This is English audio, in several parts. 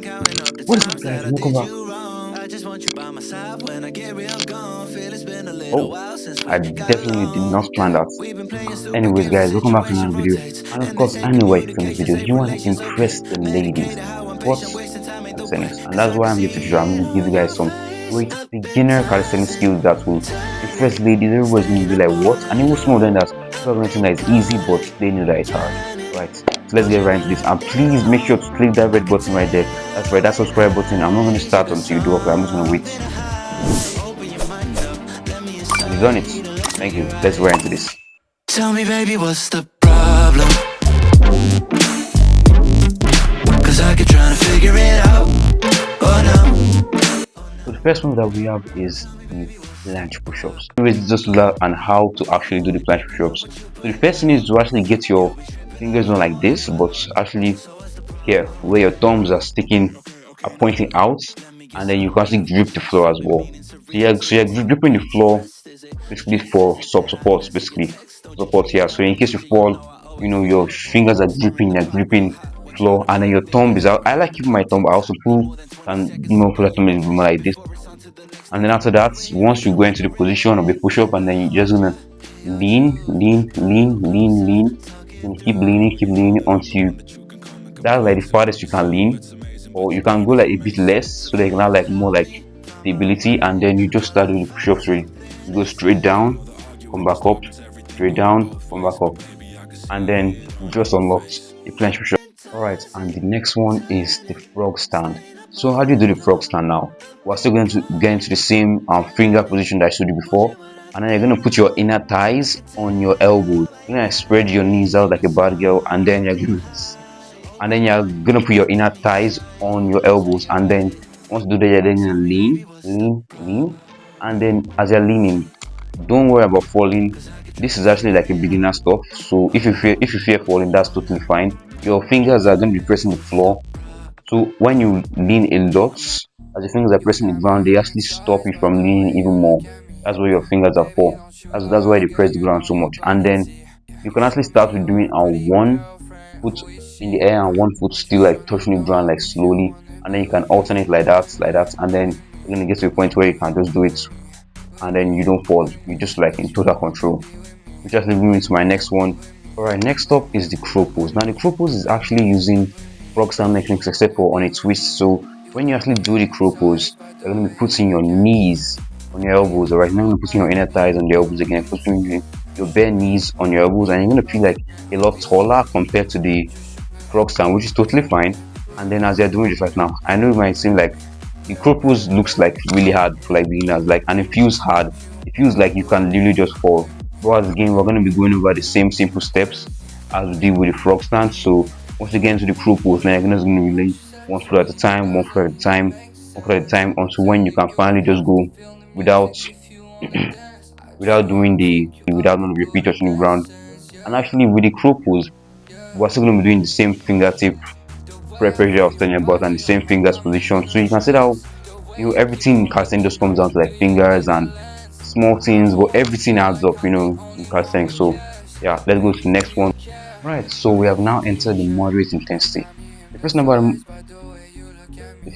What is up, guys? Welcome back. Oh, I definitely did not plan that. Anyways, guys, welcome back to another video. And of course, anyway, from this video, you want to impress the ladies. What? Calisthenics. And that's why I'm here to do. I'm going to give you guys some great beginner calisthenics skills that will impress ladies. Everybody's going to be like, what? And even some of them that people are going to think that it's easy, but they know that it's hard. Right, so let's get right into this, and please make sure to click that red button right there. That's right, that subscribe button. I'm not going to start until you do it. I'm just going to wait. And you've done it. Thank you. Let's get right into this. Tell me, baby, what's the problem? Cause I keep trying to figure it out. Oh no. So the first move that we have is the planche push-ups. Anyways, just learn on how to actually do the planche push-ups. So the first thing is to actually get your fingers not like this, but actually here where your thumbs are sticking, are pointing out, and then you can actually grip the floor as well. So you're gripping the floor basically for support, basically support here. So in case you fall, you know your fingers are gripping floor, and then your thumb is out. I like keeping my thumb. I also pull and put that thumb in more like this. And then after that, once you go into the position of a push-up, and then you're just gonna lean, and keep leaning until that's like the farthest you can lean, or you can go like a bit less so that you can have like more like stability. And then you just start doing the push-ups. You go straight down, come back up, straight down, come back up, and then you just unlocked the planche push-up. Alright, and the next one is the frog stand. So how do you do the frog stand now? We're still going to get into the same finger position that I showed you before, and then you're going to put your inner thighs on your elbows. You're going to spread your knees out like a bad girl, and then you're going to put your inner thighs on your elbows. And then once you do that, you're then going to lean, and then as you're leaning, don't worry about falling. This is actually like a beginner stuff, so if you fear falling, that's totally fine. Your fingers are going to be pressing the floor, so when you lean a lot, as your fingers are pressing the ground, they actually stop you from leaning even more. That's where your fingers are for. That's why they press the ground so much. And then you can actually start with doing one foot in the air and one foot still like touching the ground, like slowly, and then you can alternate like that, and then you're gonna get to a point where you can just do it and then you don't fall. You're just like in total control. Which actually brings me to my next one. Alright, next up is the crow pose. Now the crow pose is actually using frog stand mechanics except for on a twist. So when you actually do the crow pose, you're going to be putting your knees on your elbows. Alright, now you're putting your inner thighs on the elbows again, putting your bare knees on your elbows, and you're going to feel like a lot taller compared to the frog stand, which is totally fine. And then as you're doing this right now, I know it might seem like the crow pose looks like really hard for like beginners, and it feels hard. It feels like you can literally just fall. But again, we're going to be going over the same simple steps as we did with the frog stand. So once you get into the crow pose, now you're going to be really one foot at a time, until when you can finally just go without none of your feet touching the ground. And actually with the crow pose, we're still going to be doing the same fingertip pressure of turning your butt and the same fingers position. So you can see how everything in calisthenics just comes down to like fingers and small things, but everything adds up, in calisthenics. So yeah, let's go to the next one. Right, so we have now entered the moderate intensity. The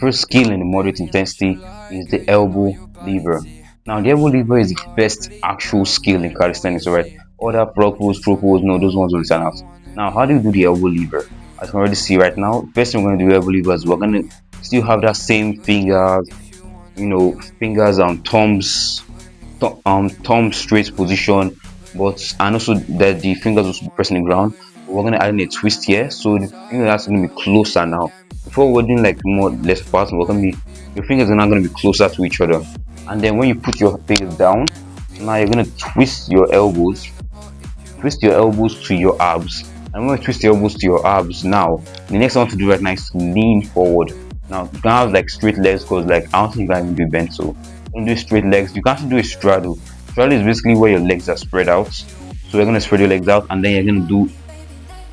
first skill in the moderate intensity is the elbow lever. Now the elbow lever is the first actual skill in calisthenics, right? Other frog pose, crow pose, no, those ones will stand out. Now how do you do the elbow lever? As you can already see right now, first thing we're going to do elbow lever is we're going to still have that same fingers, fingers and thumbs, thumb straight position, and also that the fingers will be pressing the ground. We're going to add in a twist here, so the finger has going to be closer now. Before we're doing like less parts, your fingers are now going to be closer to each other. And then when you put your fingers down, now you're going to twist your elbows to your abs. And when you twist your elbows to your abs, now the next one to do right now is to lean forward. Now you can have like straight legs, because like I don't think you can even do bent. So don't do straight legs. You can actually do a straddle. Straddle is basically where your legs are spread out. So you're going to spread your legs out, and then you're going to do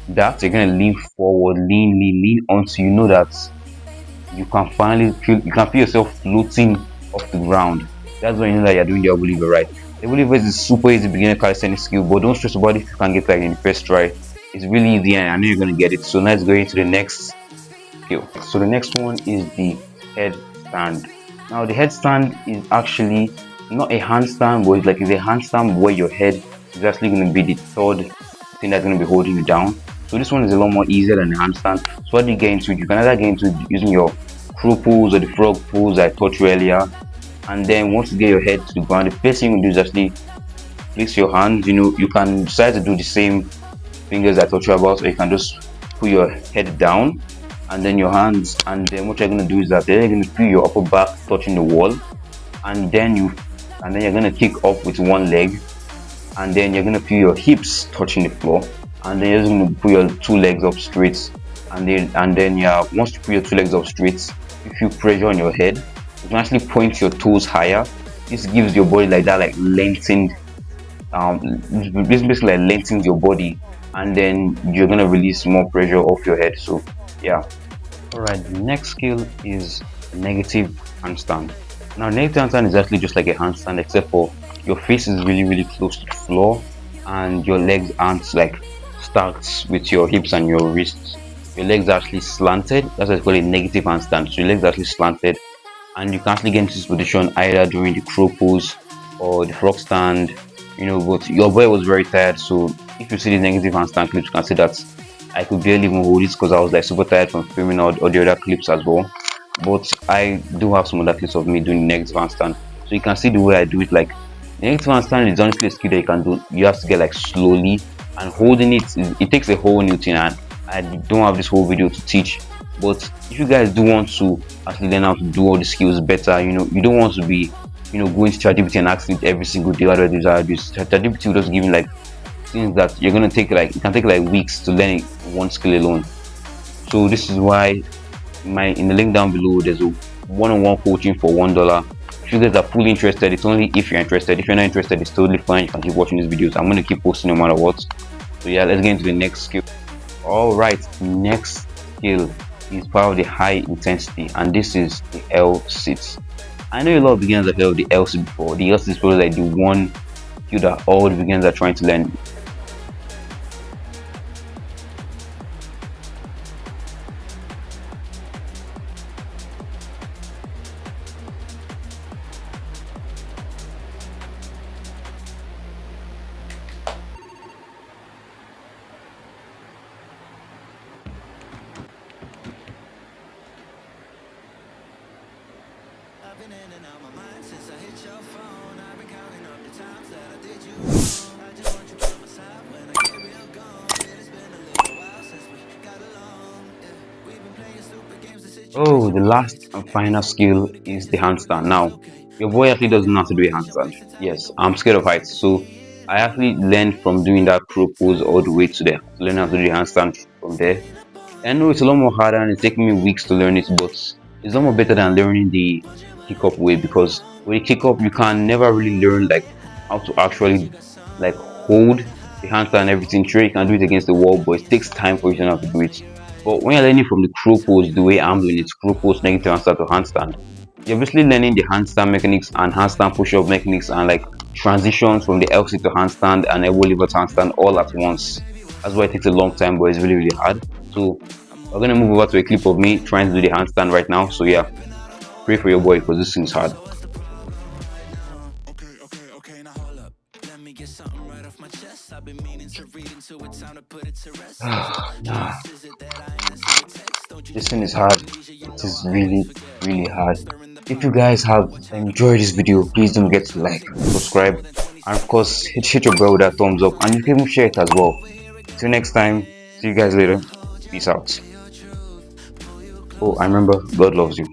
that. You're going to lean forward, lean until you know that you can feel yourself floating off the ground. That's when you know that you're doing the elbow lever right. The elbow lever is a super easy beginner calisthenics skill, but don't stress about it if you can't get like in the first try. It's really easy, and I know you're going to get it. So let's go into the next skill. So the next one is the headstand. Now the headstand is actually not a handstand, but it's a handstand where your head is actually going to be the third thing that's going to be holding you down. So this one is a lot more easier than the handstand. So what do you get into it? You can either get into it using your crow pose or the frog pose I taught you earlier. And then once you get your head to the ground, the first thing you do is actually place your hands. You can decide to do the same fingers I taught you about, or you can just put your head down and then your hands, and then what you're going to do is that you're going to feel your upper back touching the wall, and then you're going to kick up with one leg, and then you're going to feel your hips touching the floor, and then you're just going to put your two legs up straight, and then yeah, once you put your two legs up straight, if you pressure on your head, you can actually point your toes higher. This gives your body like that, like lengthened, this basically like lengthens your body, and then you're gonna release more pressure off your head. So yeah. All right, the next skill is negative handstand. Now negative handstand is actually just like a handstand, except for your face is really close to the floor and your legs aren't like stacked with your hips and your wrists. Your legs are actually slanted. That's why it's called a negative handstand. So your legs are actually slanted, and you can actually get into this position either during the crow pose or the frog stand. But your boy was very tired, so if you see the negative handstand clips, you can see that I could barely even hold it because I was like super tired from filming all the other clips as well. But I do have some other clips of me doing negative handstand, so you can see the way I do it. Like negative handstand is honestly a skill that you can do. You have to get like slowly, and holding it takes a whole new thing, and I don't have this whole video to teach. But if you guys do want to actually learn how to do all the skills better, you don't want to be going to ChatGPT and asking it every single day. What do I do? ChatGPT will just give you like things that you're gonna take it can take like weeks to learn one skill alone. So this is why in the link down below there's a one-on-one coaching for $1. If you guys are fully interested, it's only if you're interested. If you're not interested, it's totally fine. You can keep watching these videos. I'm gonna keep posting no matter what. So yeah, let's get into the next skill. All right, next skill is part of the high intensity, and this is the L sit. I know a lot of beginners have heard of the L sit before. The L sit is probably like the one skill that all the beginners are trying to learn. I've been in and out my mind since I hit your phone. I've been counting up the times that I did you wrong. I just want you by my side when I get real gone. It's been a little while since we got along. Yeah, we've been playing stupid games. Oh, the last and final skill is the handstand. Now, your boy actually doesn't know how to do a handstand. Yes, I'm scared of heights, so I actually learned from doing that crow pose all the way to there. To learn how to do the handstand from there. I know it's a lot more harder and it's taking me weeks to learn it, but it's a lot more better than learning the kick up way, because when you kick up you can never really learn like how to actually like hold the handstand and everything. Sure, you can do it against the wall, but it takes time for you to know how to do it. But when you're learning from the crow pose, the way I'm doing it, crow pose, negative handstand to handstand, you're basically learning the handstand mechanics and handstand push-up mechanics and like transitions from the L sit to handstand and elbow lever to handstand all at once. That's why it takes a long time, but it's really hard. So we're gonna move over to a clip of me trying to do the handstand right now. So yeah, pray for your boy because this thing is hard. Nah. This thing is hard. It is really hard. If you guys have enjoyed this video, please don't forget to like, subscribe, and of course hit your bell with that thumbs up, and you can even share it as well. Till next time, see you guys later. Peace out. Oh, I remember, God loves you.